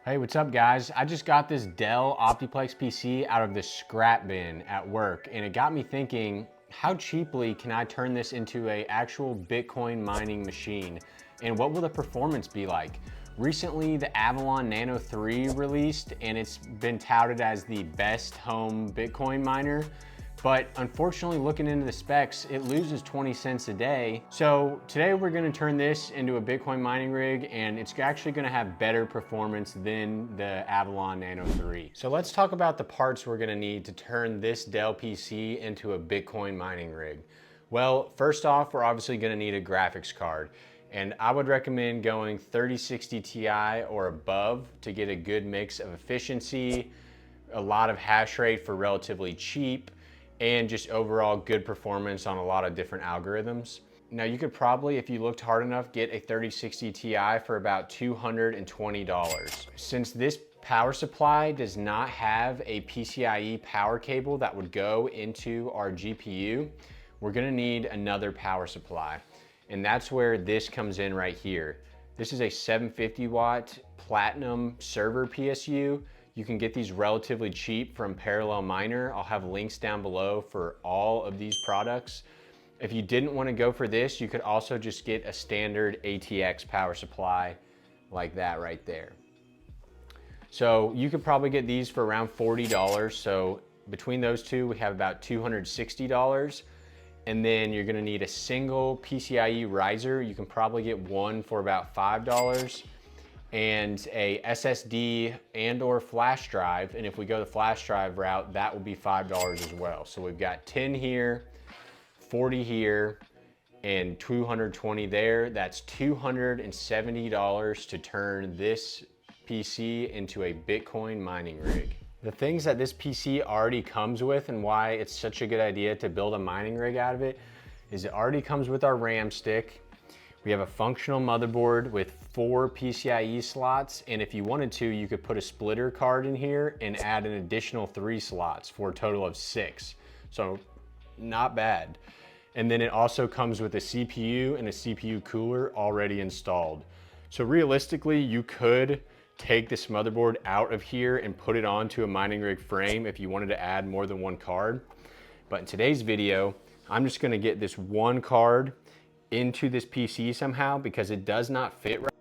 Hey, what's up guys? I just got this Dell Optiplex PC out of the scrap bin at work, and it got me thinking, how cheaply can I turn this into an actual Bitcoin mining machine? And what will the performance be like? Recently, the Avalon Nano 3 released, and it's been touted as the best home Bitcoin miner. But unfortunately, looking into the specs, it loses 20 cents a day. So today we're gonna turn this into a Bitcoin mining rig, and it's actually gonna have better performance than the Avalon Nano 3. So let's talk about the parts we're gonna need to turn this Dell PC into a Bitcoin mining rig. Well, first off, we're obviously gonna need a graphics card. And I would recommend going 3060 Ti or above to get a good mix of efficiency, a lot of hash rate for relatively cheap, and just overall good performance on a lot of different algorithms. Now you could probably, if you looked hard enough, get a 3060 Ti for about $220. Since this power supply does not have a PCIe power cable that would go into our GPU, we're gonna need another power supply. And that's where this comes in right here. This is a 750 watt platinum server PSU. You can get these relatively cheap from Parallel Miner. I'll have links down below for all of these products. If you didn't want to go for this, you could also just get a standard ATX power supply like that right there. So you could probably get these for around $40. So between those two, we have about $260. And then you're gonna need a single PCIe riser. You can probably get one for about $5. And a SSD and or flash drive. And if we go the flash drive route, that will be $5 as well. So we've got 10 here, 40 here, and 220 there. That's $270 to turn this PC into a Bitcoin mining rig. The things that this PC already comes with and why it's such a good idea to build a mining rig out of it is it already comes with our RAM stick. We have a functional motherboard with 4 PCIe slots, and if you wanted to, you could put a splitter card in here and add an additional 3 slots for a total of 6. So not bad. And then it also comes with a CPU and a CPU cooler already installed. So realistically, you could take this motherboard out of here and put it onto a mining rig frame if you wanted to add more than one card. But in today's video, I'm just gonna get this one card into this PC somehow because it does not fit right.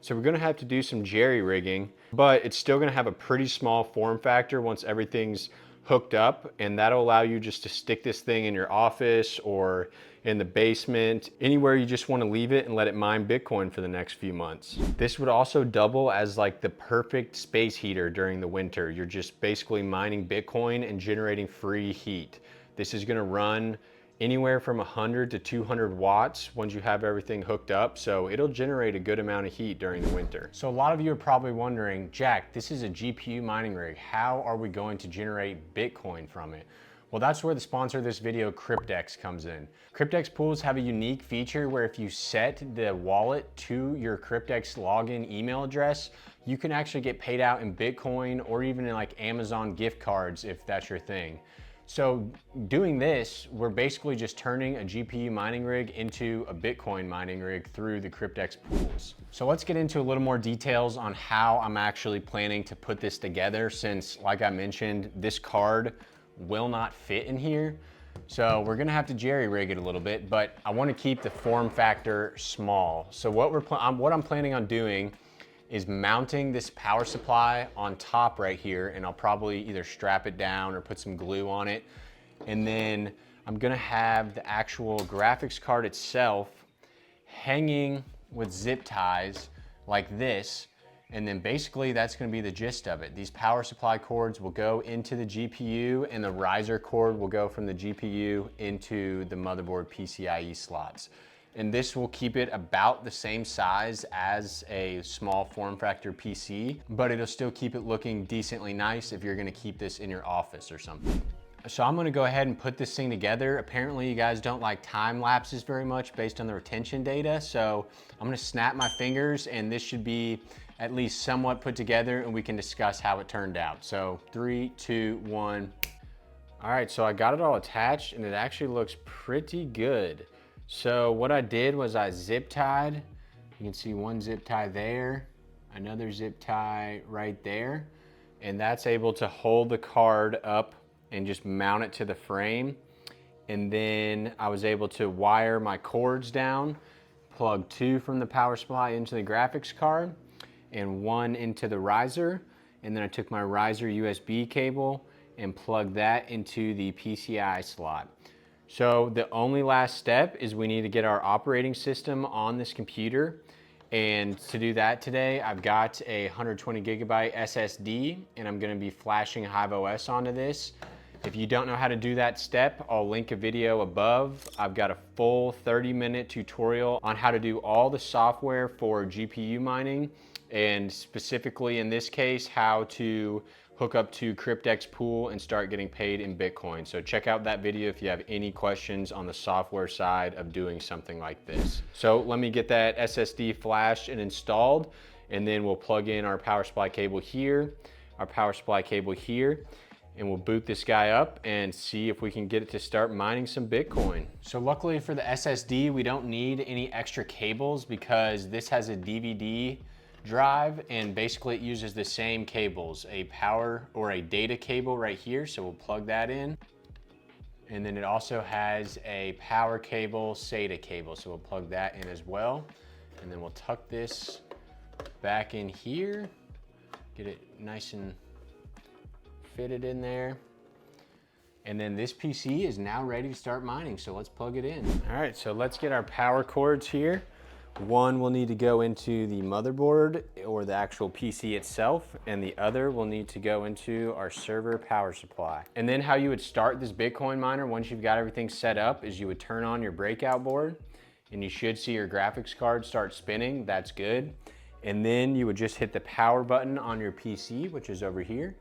So we're gonna have to do some jerry rigging, but it's still gonna have a pretty small form factor once everything's hooked up, and that'll allow you just to stick this thing in your office or in the basement, anywhere you just wanna leave it and let it mine Bitcoin for the next few months. This would also double as like the perfect space heater during the winter. You're just basically mining Bitcoin and generating free heat. This is gonna run anywhere from 100 to 200 watts once you have everything hooked up. So it'll generate a good amount of heat during the winter. So a lot of you are probably wondering, Jack, this is a GPU mining rig. How are we going to generate Bitcoin from it? Well, that's where the sponsor of this video, Kryptex, comes in. Kryptex pools have a unique feature where if you set the wallet to your Kryptex login email address, you can actually get paid out in Bitcoin or even in like Amazon gift cards if that's your thing. So doing this, we're basically just turning a GPU mining rig into a Bitcoin mining rig through the Kryptex pools. So let's get into a little more details on how I'm actually planning to put this together, since like I mentioned, this card will not fit in here. So we're gonna have to jerry rig it a little bit, but I wanna keep the form factor small. So what I'm planning on doing is mounting this power supply on top right here, and I'll probably either strap it down or put some glue on it. And then I'm gonna have the actual graphics card itself hanging with zip ties like this. And then basically that's gonna be the gist of it. These power supply cords will go into the GPU, and the riser cord will go from the GPU into the motherboard PCIe slots. And this will keep it about the same size as a small form factor PC, but it'll still keep it looking decently nice if you're gonna keep this in your office or something. So I'm gonna go ahead and put this thing together. Apparently you guys don't like time lapses very much based on the retention data. So I'm gonna snap my fingers and this should be at least somewhat put together and we can discuss how it turned out. So 3, 2, 1. All right, so I got it all attached and it actually looks pretty good. So what I did was I zip tied. You can see one zip tie there. another zip tie right there, and that's able to hold the card up and just mount it to the frame. And then I was able to wire my cords down, plug 2 from the power supply into the graphics card and 1 into the riser. And then I took my riser USB cable and plugged that into the PCI slot. So the only last step is we need to get our operating system on this computer. And to do that today, I've got a 120 gigabyte SSD and I'm gonna be flashing HiveOS onto this. If you don't know how to do that step, I'll link a video above. I've got a full 30-minute tutorial on how to do all the software for GPU mining, and specifically in this case, how to hook up to Kryptex Pool and start getting paid in Bitcoin. So check out that video if you have any questions on the software side of doing something like this. So let me get that SSD flashed and installed, and then we'll plug in our power supply cable here, our power supply cable here, and we'll boot this guy up and see if we can get it to start mining some Bitcoin. So luckily for the SSD, we don't need any extra cables because this has a DVD drive and basically it uses the same cables, a power or a data cable right here. So we'll plug that in. And then it also has a power cable, SATA cable. So we'll plug that in as well. And then we'll tuck this back in here, get it nice and fitted in there. And then this PC is now ready to start mining, so let's plug it in. All right, so let's get our power cords here. One will need to go into the motherboard or the actual PC itself, and the other will need to go into our server power supply. And then how you would start this Bitcoin miner once you've got everything set up is you would turn on your breakout board and you should see your graphics card start spinning. That's good. And then you would just hit the power button on your PC, which is over here,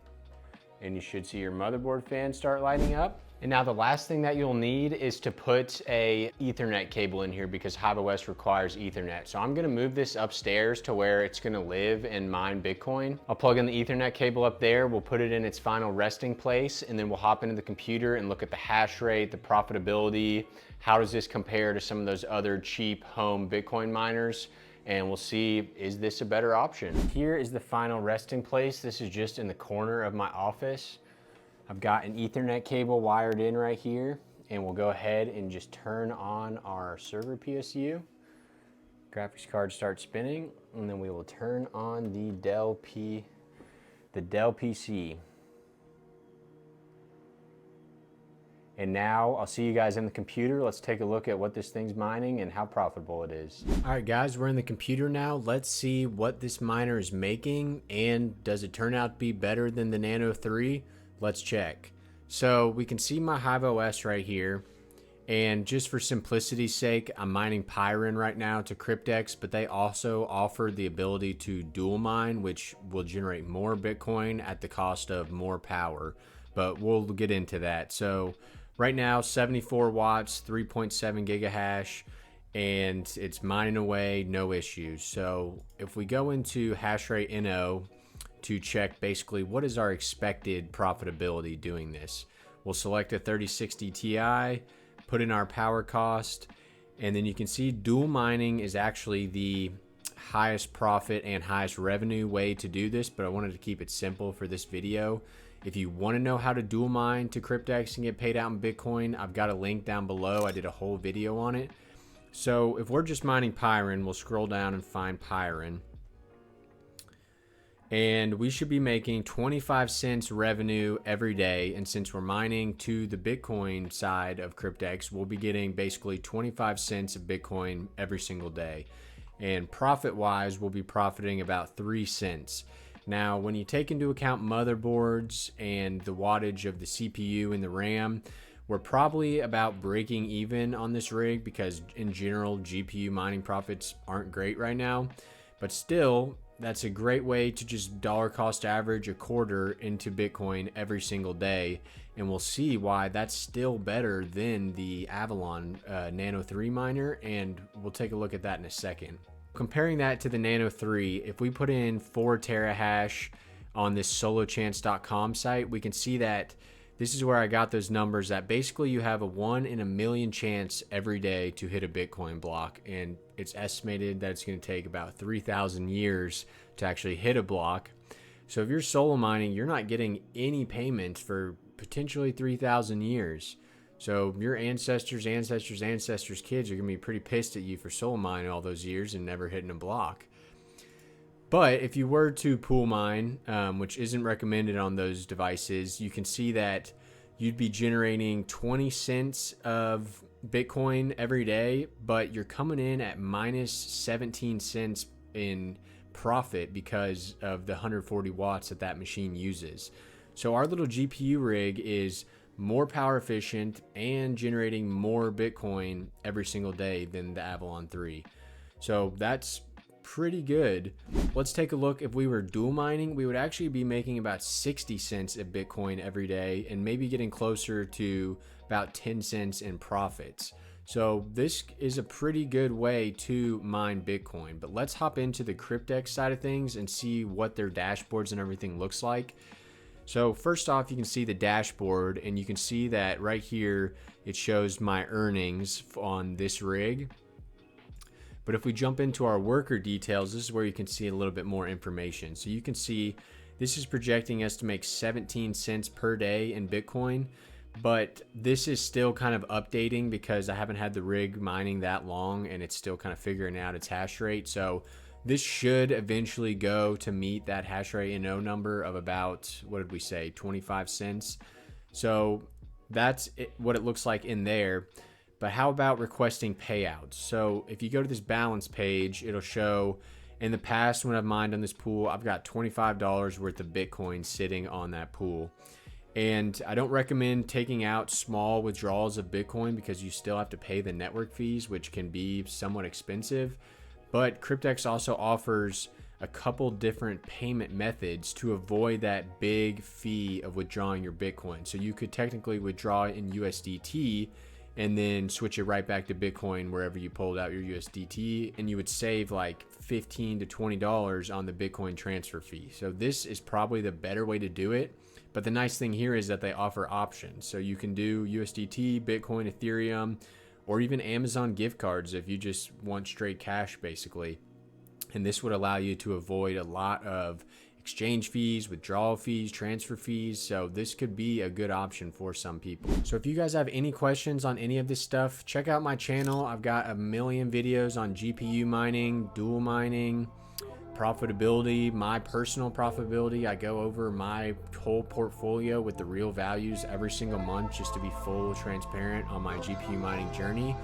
and you should see your motherboard fan start lighting up. And now the last thing that you'll need is to put a Ethernet cable in here because HiveOS requires Ethernet. So I'm gonna move this upstairs to where it's gonna live and mine Bitcoin. I'll plug in the Ethernet cable up there, we'll put it in its final resting place, and then we'll hop into the computer and look at the hash rate, the profitability, how does this compare to some of those other cheap home Bitcoin miners, and we'll see, is this a better option? Here is the final resting place. This is just in the corner of my office. I've got an Ethernet cable wired in right here, and we'll go ahead and just turn on our server PSU. Graphics card starts spinning, and then we will turn on the Dell PC. And now I'll see you guys in the computer. Let's take a look at what this thing's mining and how profitable it is. All right, guys, we're in the computer now. Let's see what this miner is making, and does it turn out to be better than the Nano 3? Let's check. So we can see my HiveOS right here. And just for simplicity's sake, I'm mining Pyron right now to Kryptex, but they also offer the ability to dual mine, which will generate more Bitcoin at the cost of more power. But we'll get into that. So right now, 74 watts, 3.7 gigahash, and it's mining away, no issues. So if we go into hashrate.no to check basically what is our expected profitability doing this, we'll select a 3060 Ti, put in our power cost, and then you can see dual mining is actually the highest profit and highest revenue way to do this, but I wanted to keep it simple for this video. If you want to know how to dual mine to Kryptex and get paid out in Bitcoin, I've got a link down below. I did a whole video on it. So if we're just mining Pyron, we'll scroll down and find Pyron. And we should be making 25 cents revenue every day. And since we're mining to the Bitcoin side of Kryptex, we'll be getting basically 25 cents of Bitcoin every single day. And profit-wise, we'll be profiting about 3 cents. Now, when you take into account motherboards and the wattage of the CPU and the RAM, we're probably about breaking even on this rig because in general, GPU mining profits aren't great right now. But still, that's a great way to just dollar cost average a quarter into Bitcoin every single day. And we'll see why that's still better than the Avalon Nano 3 miner. And we'll take a look at that in a second. Comparing that to the Nano 3, if we put in 4 terahash on this solochance.com site, we can see that this is where I got those numbers that basically you have a 1 in a million chance every day to hit a Bitcoin block. And it's estimated that it's going to take about 3,000 years to actually hit a block. So if you're solo mining, you're not getting any payments for potentially 3,000 years. So your ancestors' kids are going to be pretty pissed at you for solo mining all those years and never hitting a block. But if you were to pool mine, which isn't recommended on those devices, you can see that you'd be generating 20 cents of Bitcoin every day, but you're coming in at minus 17 cents in profit because of the 140 watts that machine uses. So our little GPU rig is more power efficient and generating more Bitcoin every single day than the Avalon 3. So that's pretty good. Let's take a look. If we were dual mining, we would actually be making about 60 cents of Bitcoin every day and maybe getting closer to about 10 cents in profits. So this is a pretty good way to mine Bitcoin. But let's hop into the Kryptex side of things and see what their dashboards and everything looks like. So first off, you can see the dashboard, and you can see that right here it shows my earnings on this rig. But if we jump into our worker details, this is where you can see a little bit more information. So you can see this is projecting us to make 17 cents per day in Bitcoin, but this is still kind of updating because I haven't had the rig mining that long and it's still kind of figuring out its hash rate. So this should eventually go to meet that hashrate.no number of about, what did we say, 25 cents. So that's what it looks like in there. But how about requesting payouts? So if you go to this balance page, it'll show in the past when I've mined on this pool, I've got $25 worth of Bitcoin sitting on that pool. And I don't recommend taking out small withdrawals of Bitcoin because you still have to pay the network fees, which can be somewhat expensive. But Kryptex also offers a couple different payment methods to avoid that big fee of withdrawing your Bitcoin. So you could technically withdraw in USDT and then switch it right back to Bitcoin wherever you pulled out your USDT, and you would save like $15 to $20 on the Bitcoin transfer fee. So this is probably the better way to do it. But the nice thing here is that they offer options. So you can do USDT, Bitcoin, Ethereum, or even Amazon gift cards if you just want straight cash basically. And this would allow you to avoid a lot of exchange fees, withdrawal fees, transfer fees. So this could be a good option for some people. So if you guys have any questions on any of this stuff, check out my channel. I've got a million videos on GPU mining, dual mining, profitability, my personal profitability. I go over my whole portfolio with the real values every single month just to be full transparent on my GPU mining journey.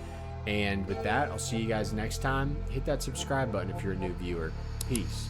And with that, I'll see you guys next time. Hit that subscribe button if you're a new viewer. Peace.